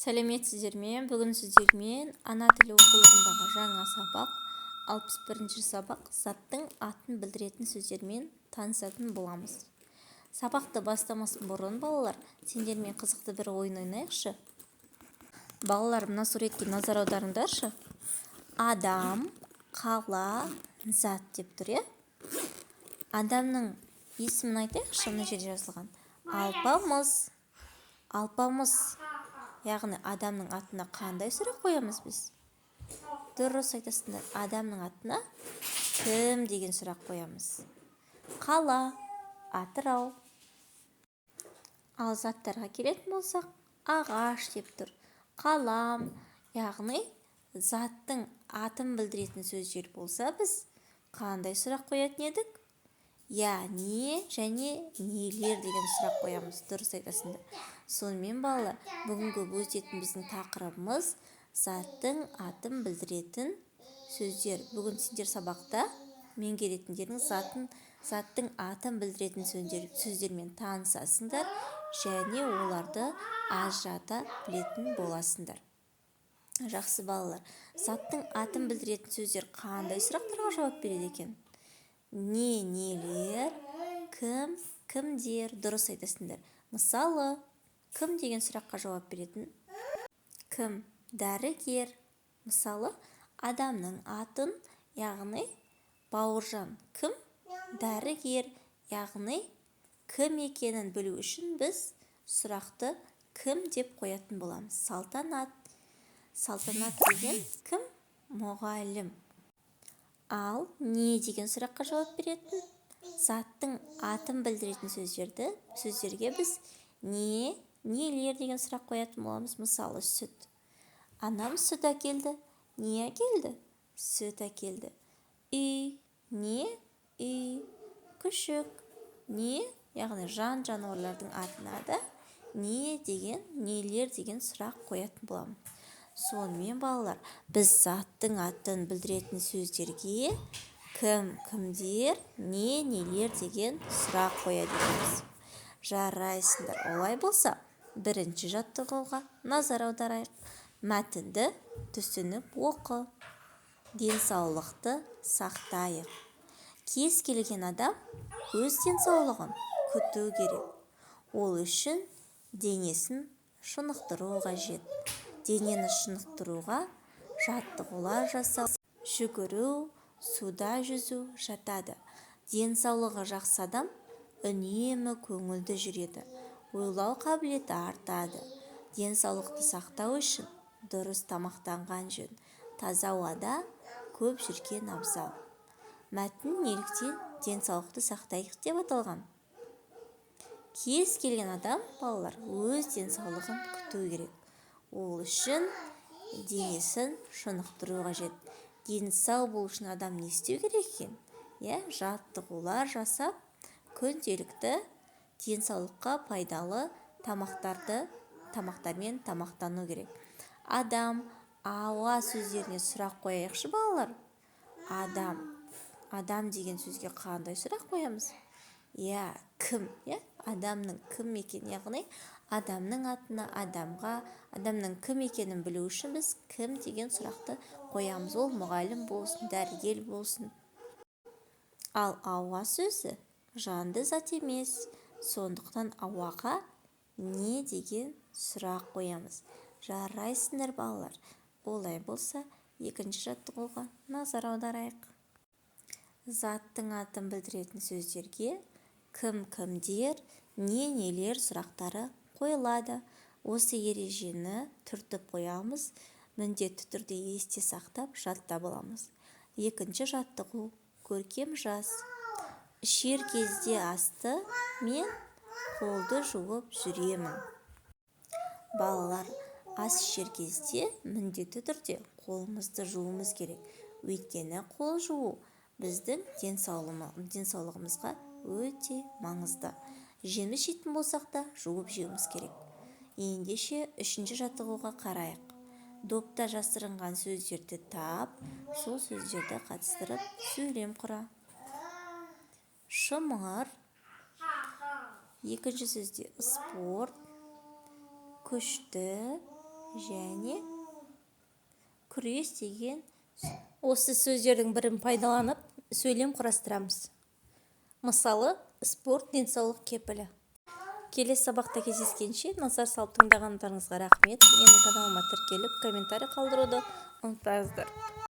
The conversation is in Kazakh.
Сәлеметсіздер ме? Бүгін сіздермен ана тілі оқулығындағы жаңа сабақ 61-ші сабақ заттың атын білдіретін сөздермен танысатын боламыз. Сабақты бастамасын бұрын балалар, сендермен қызықты бір ойын ойнайықшы. Балалар, мына суретке назар аударыңдаршы. Адам, қала, зат деп тұр, е? Адамның есімін айтайықшы, мына жерде жазылған. Алпамыс. Яғни адамның атына қандай сұрақ қоямыз біз? Дұрыс айтасыңдар. Адамның атына кім деген сұрақ қоямыз. Қала, Атырау. Ал заттарға келетін болсақ, ағаш деп тұр. Қалам, яғни заттың атын білдіретін сөздер болса біз қандай сұрақ қоятын едік? Не және нелер деген сұрақ қоямыз. Дұрыс айтасыңдар. Сонымен балалар, бүгінгі өтетін біздің тақырыбымыз заттың атын білдіретін сөздер. Бүгін сендер сабақта меңгеретіндерің заттың атын білдіретін сөздермен танысасыңдар және оларды ажырата білетін боласыңдар. Жақсы балалар, заттың атын білдіретін сөздер қандай сұрақтарға жауап береді екен? Нелер, кім, кімдер. Дұрыс айтасыңдар. Мысалы, кім деген сұраққа жауап беретін? Кім? Дәрігер. Мысалы, адамның атын, яғни Бауыржан кім? Дәрігер, яғни кім екенін білу үшін біз сұрақты кім деп қоятын боламыз. Салтанат деген кім? Мұғалім. Ал не деген сұраққа жауап беретін? Заттың атын білдіретін сөздерге біз нелер деген сұрақ қоятын боламыз. Мысалы, сүт. Анам сүт әкелді. Не әкелді? Сүт әкелді. Үй. Не? Үй. Күшік. Не? Яғни жануарлардың атына да нелер деген сұрақ қоятын боламыз. Сонымен балалар, біз заттың атын білдіретін сөздерге кім, кімдер, нелер деген сұрақ қояды екенбіз. Жарайсыңдар. Олай болса, бірінші жаттығуға назар аударайық. Мәтінді түсініп оқы. Денсаулықты сақтайық. Кез келген адам өз денсаулығын күту керек. Ол үшін денесін шынықтыру қажет. Денені шынықтыруға жаттығулар жасау, жүгіру, суда жүзу жатады. Денсаулығы жақсы адам үнемі көңілді жүреді. Ойлау қабілеті артады. Денсаулықты сақтау үшін дұрыс тамақтанған жөн. Таза ауада көп жүрген абзал. Мәтін неліктен денсаулықты сақтайық деп аталған? Кез келген адам, балалар, өз денсаулығын күту керек. Ол үшін денесін шынықтыру қажет. Дені сау болу үшін адам не істеу керек екен? Жаттығулар жасап, күнделікті денсаулыққа пайдалы тамақтармен тамақтану керек. Адам, ауа сөздеріне сұрақ қояйықшы балалар. Адам деген сөзге қандай сұрақ қоямыз? Кім? Адамның кім екенін, яғни адамның атына, адамның кім екенін білу үшін біз кім деген сұрақты қоямыз. Ол мұғалім болсын, дәрігер болсын. Ал ауа сөзі жанды зат емес. Сондықтан ауаға не деген сұрақ қоямыз. Жарайсыңдар балалар. Олай болса, екінші жаттығуға назар аударайық. Заттың атын білдіретін сөздерге кім, кімдер, нелер сұрақтары қойылады. Осы ережені түртіп қоямыз. Міндетті түрде есте сақтап жаттап аламыз. Екінші жаттығу көркем жаз. Ішер кезде асты мен қолды жуып жүремін. Балалар, ас ішер кезде міндетті түрде қолымызды жуымыз керек. Өйткені қол жуу біздің денсаулығымызға өте маңызды. Жеміс жейтін болсақ та жуып жеуіміз керек. Ендеше үшінші жаттығуға қарайық. Допта жасырынған сөздерді тап, сол сөздерді қатыстырып сөйлем құра. Шымыр. Екінші сөзде спорт, күшті, және күрес деген. Осы сөздердің бірін пайдаланып сөйлем құрастырамыз. Мысалы, спорт денсаулық кепілі. Келесі сабақта кездескенше назар салып тыңдағандарыңызға рахмет. Менің каналыма тіркеліп комментарий қалдыруды ұмытпаңыздар.